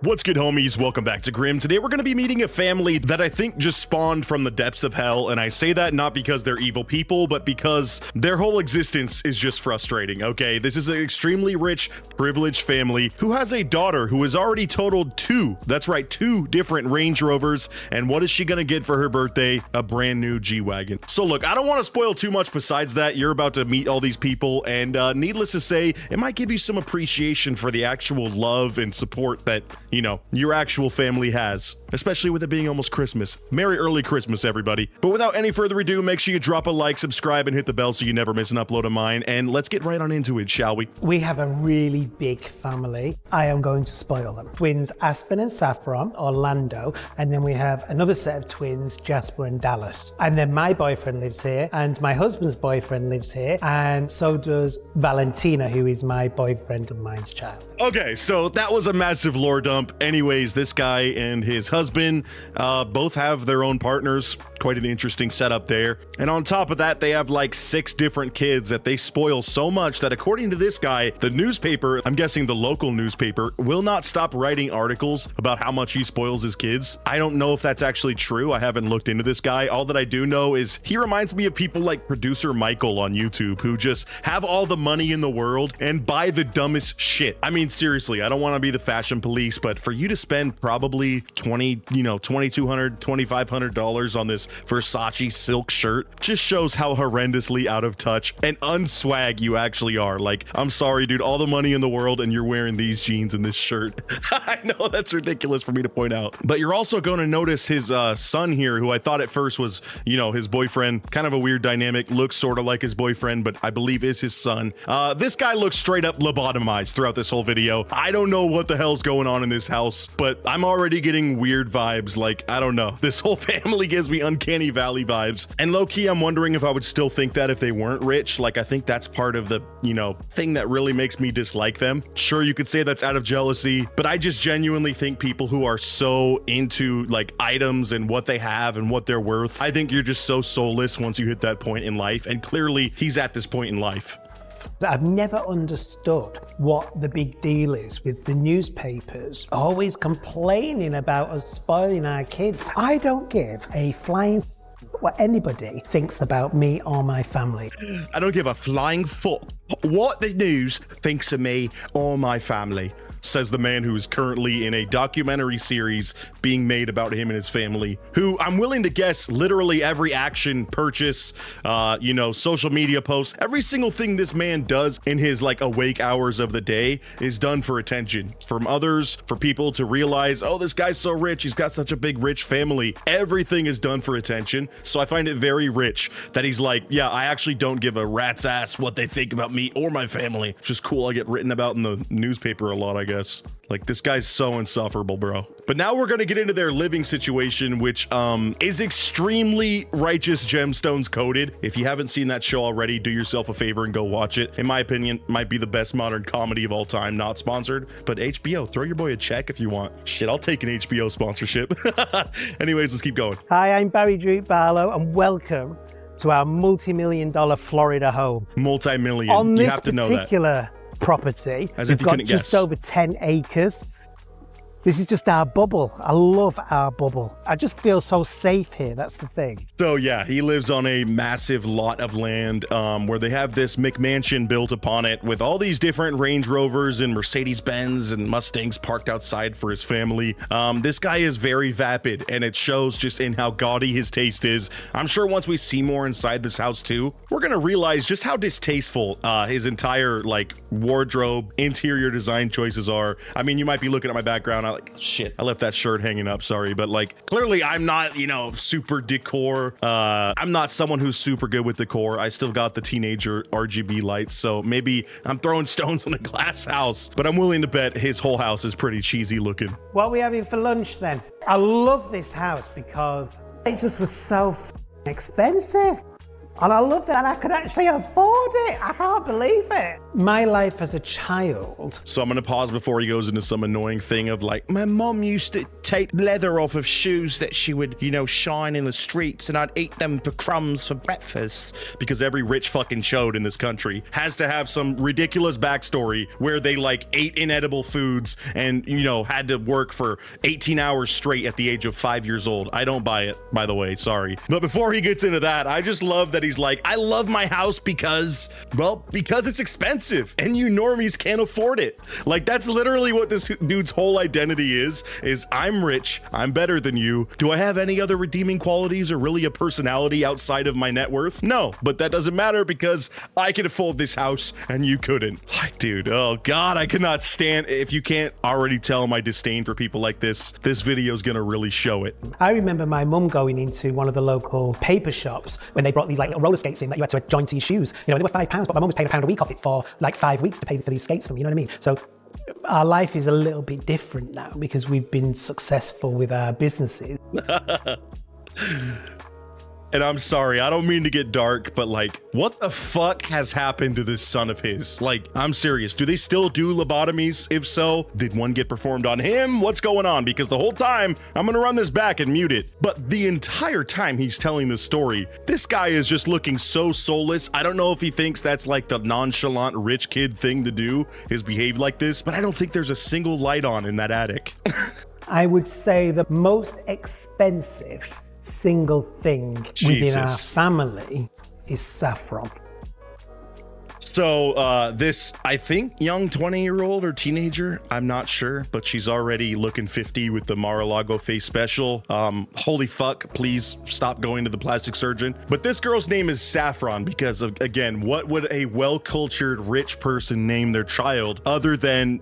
What's good, homies? Welcome back to Grim. Today we're going to be meeting a family that I think just spawned from the depths of hell, and I say that not because they're evil people, but because their whole existence is just frustrating, okay? This is an extremely rich, privileged family who has a daughter who has already totaled two different Range Rovers, and what is she going to get for her birthday? A brand new G Wagon. So look, I don't want to spoil too much besides that. You're about to meet all these people, and needless to say, it might give you some appreciation for the actual love and support that you know, your actual family has, especially with it being almost Christmas. Merry early Christmas, everybody. But without any further ado, make sure you drop a like, subscribe, and hit the bell so you never miss an upload of mine. And let's get right on into it, shall we? We have a really big family. I am going to spoil them. Twins Aspen and Saffron, Orlando, and then we have another set of twins, Jasper and Dallas. And then my boyfriend lives here, and my husband's boyfriend lives here, and so does Valentina, who is my boyfriend and mine's child. Okay, so that was a massive lore dump. Anyways, this guy and his husband both have their own partners. Quite an interesting setup there. And on top of that, they have like 6 different kids that they spoil so much that according to this guy, the newspaper, I'm guessing the local newspaper, will not stop writing articles about how much he spoils his kids. I don't know if that's actually true. I haven't looked into this guy. All that I do know is he reminds me of people like producer Michael on YouTube who just have all the money in the world and buy the dumbest shit. I mean, seriously, I don't want to be the fashion police, but for you to spend probably $2,200, $2,500 on this Versace silk shirt just shows how horrendously out of touch and unswag you actually are. Like, I'm sorry, dude, all the money in the world and you're wearing these jeans and this shirt. I know that's ridiculous for me to point out, but you're also going to notice his son here, who I thought at first was, his boyfriend. Kind of a weird dynamic, looks sort of like his boyfriend, but I believe is his son. This guy looks straight up lobotomized throughout this whole video. I don't know what the hell's going on in this house, but I'm already getting weird vibes. Like, I don't know. This whole family gives me uncanny valley vibes. And low-key, I'm wondering if I would still think that if they weren't rich. Like, I think that's part of the, thing that really makes me dislike them. Sure, you could say that's out of jealousy, but I just genuinely think people who are so into like items and what they have and what they're worth, I think you're just so soulless once you hit that point in life. And clearly, he's at this point in life. I've never understood what the big deal is with the newspapers always complaining about us spoiling our kids. I don't give a flying what anybody thinks about me or my family. I don't give a flying fuck what the news thinks of me or my family, says the man who is currently in a documentary series being made about him and his family, who I'm willing to guess literally every action, purchase, social media post, every single thing this man does in his like awake hours of the day is done for attention from others, for people to realize, oh, this guy's so rich, he's got such a big rich family. Everything is done for attention. So I find it very rich that he's like, yeah, I actually don't give a rat's ass what they think about me or my family. It's just cool. I get written about in the newspaper a lot, I guess. Like, this guy's so insufferable, bro. But now we're gonna get into their living situation, which is extremely righteous gemstones coded. If you haven't seen that show already, do yourself a favor and go watch it. In my opinion, might be the best modern comedy of all time. Not sponsored, but HBO, throw your boy a check if you want. Shit, I'll take an HBO sponsorship. Anyways, let's keep going. Hi, I'm Barry Drew Barlow, and welcome to our multi-million-dollar Florida home. Multi-million. On this you have to know that. particular property, As we've if you got couldn't just guess. over 10 acres. This is just our bubble. I love our bubble. I just feel so safe here. That's the thing. So yeah, he lives on a massive lot of land where they have this McMansion built upon it with all these different Range Rovers and Mercedes-Benz and Mustangs parked outside for his family. This guy is very vapid, and it shows just in how gaudy his taste is. I'm sure once we see more inside this house too, we're gonna realize just how distasteful his entire like wardrobe, interior design choices are. I mean, you might be looking at my background, shit, I left that shirt hanging up, sorry, but like clearly I'm not, super decor. I'm not someone who's super good with decor. I still got the teenager RGB lights, so maybe I'm throwing stones in a glass house, but I'm willing to bet his whole house is pretty cheesy looking. What are we having for lunch then? I love this house because it just was so expensive. And I love that I could actually afford it. I can't believe it. My life as a child. So I'm gonna pause before he goes into some annoying thing of like, my mom used to take leather off of shoes that she would, you know, shine in the streets, and I'd eat them for crumbs for breakfast. Because every rich fucking chode in this country has to have some ridiculous backstory where they like ate inedible foods and, you know, had to work for 18 hours straight at the age of 5 years old. I don't buy it, by the way, sorry. But before he gets into that, I just love that he's like, I love my house because, well, because it's expensive and you normies can't afford it. Like, that's literally what this dude's whole identity is I'm rich, I'm better than you. Do I have any other redeeming qualities or really a personality outside of my net worth? No, but that doesn't matter because I can afford this house and you couldn't. Like, dude, oh God, I cannot stand, if you can't already tell my disdain for people like this video is gonna really show it. I remember my mum going into one of the local paper shops when they brought these like little roller skates in that you had to join to your shoes. You know, they were £5, but my mum was paying £1 a week off it for like 5 weeks to pay for these skates for me, you know what I mean? So our life is a little bit different now because we've been successful with our businesses. And I'm sorry, I don't mean to get dark, but like, what the fuck has happened to this son of his? Like, I'm serious. Do they still do lobotomies? If so, did one get performed on him? What's going on? Because the whole time, I'm gonna run this back and mute it. But the entire time he's telling this story, this guy is just looking so soulless. I don't know if he thinks that's like the nonchalant rich kid thing to do, is behave like this, but I don't think there's a single light on in that attic. I would say the most expensive single thing within our family is saffron. So this, I think, young 20-year-old or teenager, I'm not sure, but she's already looking 50 with the Mar-a-Lago face special. Holy fuck, please stop going to the plastic surgeon. But this girl's name is Saffron because of, again, what would a well-cultured rich person name their child other than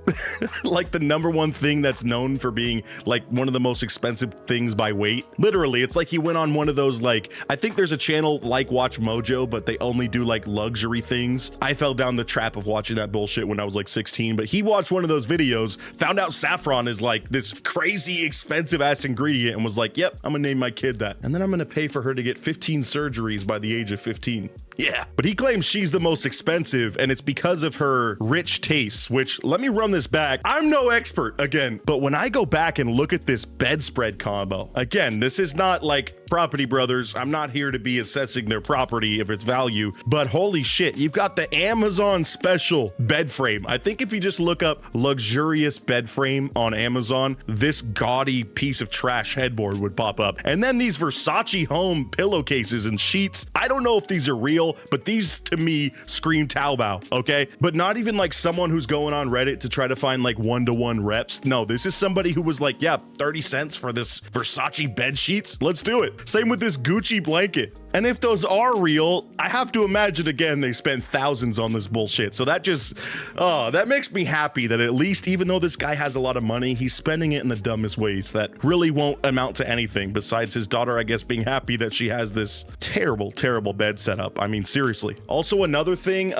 like the #1 thing that's known for being like one of the most expensive things by weight? Literally, it's like he went on one of those, like, I think there's a channel like Watch Mojo, but they only do like luxury things. I fell down the trap of watching that bullshit when I was like 16, but he watched one of those videos, found out saffron is like this crazy expensive ass ingredient and was like, yep, I'm gonna name my kid that. And then I'm gonna pay for her to get 15 surgeries by the age of 15. Yeah, but he claims she's the most expensive and it's because of her rich tastes, which, let me run this back. I'm no expert again, but when I go back and look at this bedspread combo, again, this is not like Property Brothers. I'm not here to be assessing their property of its value, but holy shit, you've got the Amazon special bed frame. I think if you just look up luxurious bed frame on Amazon, this gaudy piece of trash headboard would pop up. And then these Versace home pillowcases and sheets. I don't know if these are real, but these to me scream Taobao, okay? But not even like someone who's going on Reddit to try to find like one-to-one reps. No, this is somebody who was like, yeah, 30 cents for this Versace bed sheets. Let's do it. Same with this Gucci blanket. And if those are real, I have to imagine again, they spent thousands on this bullshit. So that just, that makes me happy that at least, even though this guy has a lot of money, he's spending it in the dumbest ways that really won't amount to anything besides his daughter, I guess, being happy that she has this terrible, terrible bed setup. I mean, seriously. Also, another thing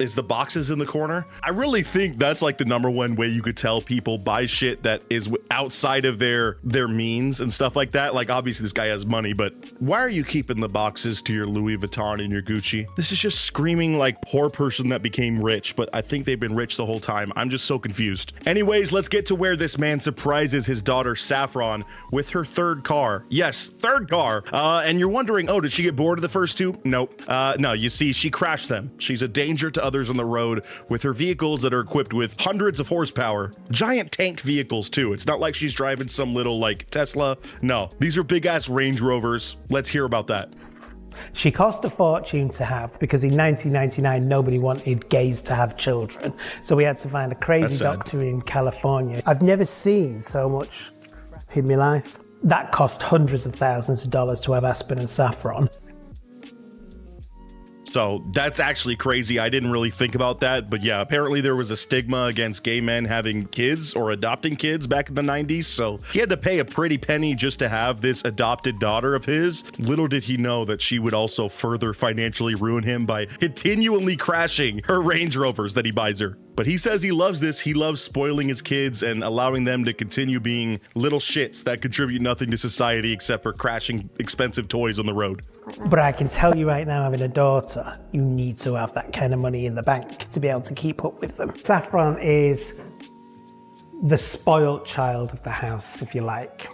is the boxes in the corner. I really think that's like the #1 way you could tell people buy shit that is outside of their means and stuff like that. Like, obviously this guy has money, but why are you keeping the boxes to your Louis Vuitton and your Gucci? This is just screaming like poor person that became rich, but I think they've been rich the whole time. I'm just so confused. Anyways, let's get to where this man surprises his daughter Saffron with her third car. Yes, third car. And you're wondering, oh, did she get bored of the first two? Nope. No, you see, she crashed them. She's a danger to others on the road with her vehicles that are equipped with hundreds of horsepower. Giant tank vehicles too. It's not like she's driving some little like Tesla. No, these are big ass Range Rovers. Let's hear about that. She cost a fortune to have because in 1999 nobody wanted gays to have children. So we had to find a crazy doctor in California. I've never seen so much in my life. That cost hundreds of thousands of dollars to have Aspen and Saffron. So that's actually crazy. I didn't really think about that, but yeah, apparently there was a stigma against gay men having kids or adopting kids back in the 90s. So he had to pay a pretty penny just to have this adopted daughter of his. Little did he know that she would also further financially ruin him by continually crashing her Range Rovers that he buys her. But he says he loves this. He loves spoiling his kids and allowing them to continue being little shits that contribute nothing to society except for crashing expensive toys on the road. But I can tell you right now, having a daughter, you need to have that kind of money in the bank to be able to keep up with them. Saffron is the spoiled child of the house, if you like.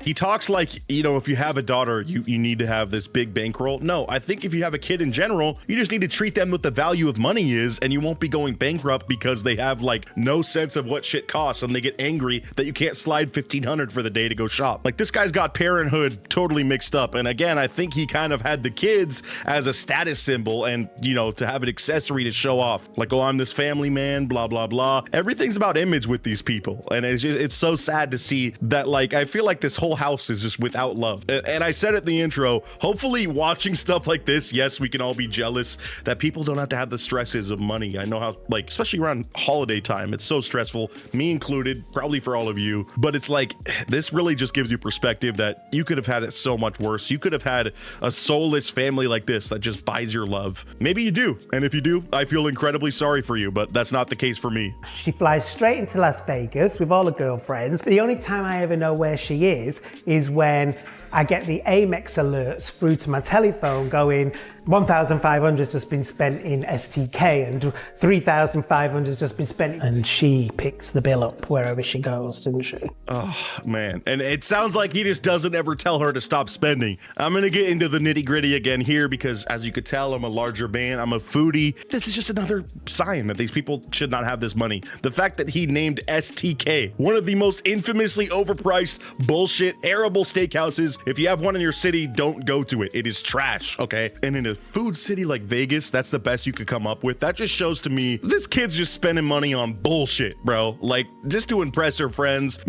He talks like, you know, if you have a daughter, you need to have this big bankroll. No, I think if you have a kid in general, you just need to treat them what the value of money is, and you won't be going bankrupt because they have like no sense of what shit costs and they get angry that you can't slide $1,500 for the day to go shop. Like, this guy's got parenthood totally mixed up. And again, I think he kind of had the kids as a status symbol and, you know, to have an accessory to show off. Like, oh, I'm this family man, blah, blah, blah. Everything's about image with these people. And it's so sad to see that, like, I feel like this whole house is just without love. And I said it in the intro, hopefully watching stuff like this, yes, we can all be jealous that people don't have to have the stresses of money. I know how, like, especially around holiday time, it's so stressful, me included, probably for all of you. But it's like, this really just gives you perspective that you could have had it so much worse. You could have had a soulless family like this that just buys your love. Maybe you do. And if you do, I feel incredibly sorry for you, but that's not the case for me. She flies straight into Las Vegas with all her girlfriends. The only time I ever know where she is when I get the Amex alerts through to my telephone going, 1,500 has just been spent in STK and 3,500 has just been spent. And she picks the bill up wherever she goes, doesn't she? Oh, man. And it sounds like he just doesn't ever tell her to stop spending. I'm going to get into the nitty gritty again here because, as you could tell, I'm a larger man. I'm a foodie. This is just another sign that these people should not have this money. The fact that he named STK, one of the most infamously overpriced, bullshit, arable steakhouses. If you have one in your city, don't go to it. It is trash, okay? And in a food city like Vegas, that's the best you could come up with. That just shows to me this kid's just spending money on bullshit, bro. Like, just to impress her friends.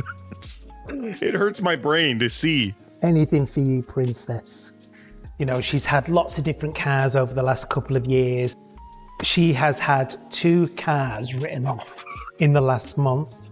It hurts my brain to see. Anything for you, princess. You know, she's had lots of different cars over the last couple of years. She has had 2 cars written off in the last month.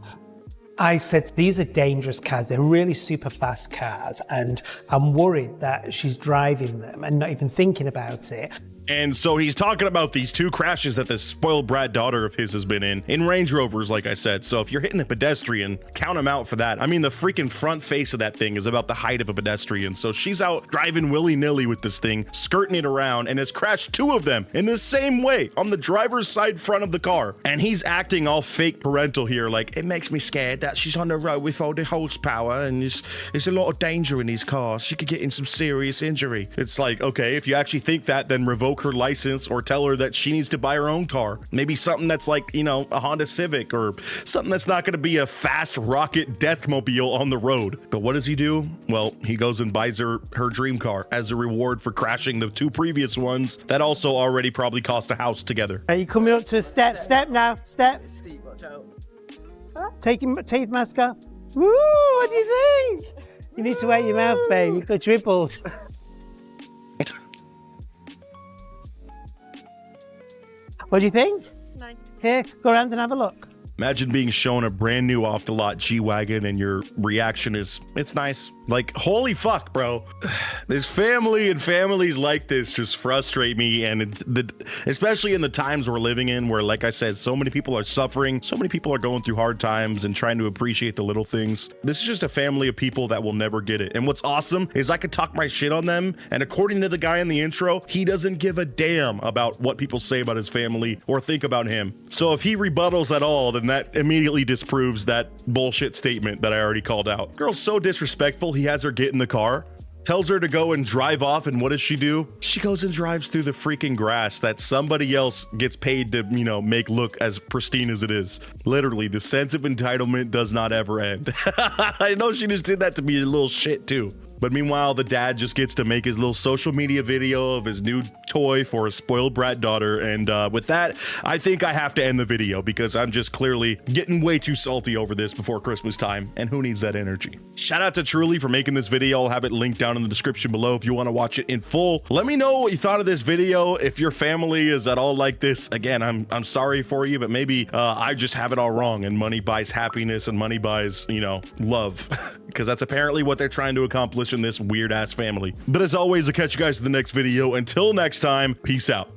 I said, these are dangerous cars. They're really super fast cars. And I'm worried that she's driving them and not even thinking about it. And so he's talking about these 2 crashes that this spoiled brat daughter of his has been in Range Rovers, like I said. So if you're hitting a pedestrian, count him out for that. I mean, the freaking front face of that thing is about the height of a pedestrian. So she's out driving willy-nilly with this thing, skirting it around, and has crashed 2 of them in the same way on the driver's side front of the car. And he's acting all fake parental here, like, it makes me scared that she's on the road with all the horsepower and there's a lot of danger in these cars. She could get in some serious injury. It's like, okay, if you actually think that, then revoke her license or tell her that she needs to buy her own car. Maybe something that's like, you know, a Honda Civic or something that's not going to be a fast rocket deathmobile on the road. But what does he do? Well, he goes and buys her dream car as a reward for crashing the 2 previous ones that also already probably cost a house together. Are you coming up to a step? Step now. Step. Take your mask off. Woo, what do you think? You need to wet your mouth, babe. You've got dribbles. What do you think? It's nice. Here, go around and have a look. Imagine being shown a brand new off the lot G Wagon and your reaction is, it's nice. Like, holy fuck, bro. This family and families like this just frustrate me. And especially in the times we're living in where, like I said, so many people are suffering. So many people are going through hard times and trying to appreciate the little things. This is just a family of people that will never get it. And what's awesome is I could talk my shit on them. And according to the guy in the intro, he doesn't give a damn about what people say about his family or think about him. So if he rebuttals at all, then that immediately disproves that bullshit statement that I already called out. Girl's so disrespectful. He has her get in the car, tells her to go and drive off, and what does she do? She goes and drives through the freaking grass that somebody else gets paid to, you know, make look as pristine as it is. Literally, the sense of entitlement does not ever end. I know she just did that to be a little shit too. But meanwhile, the dad just gets to make his little social media video of his new toy for his spoiled brat daughter. And with that, I think I have to end the video because I'm just clearly getting way too salty over this before Christmas time. And who needs that energy? Shout out to Truly for making this video. I'll have it linked down in the description below if you want to watch it in full. Let me know what you thought of this video. If your family is at all like this, again, I'm sorry for you, but maybe I just have it all wrong and money buys happiness and money buys, you know, love. Because that's apparently what they're trying to accomplish in this weird ass family. But as always, I'll catch you guys in the next video. Until next time, peace out.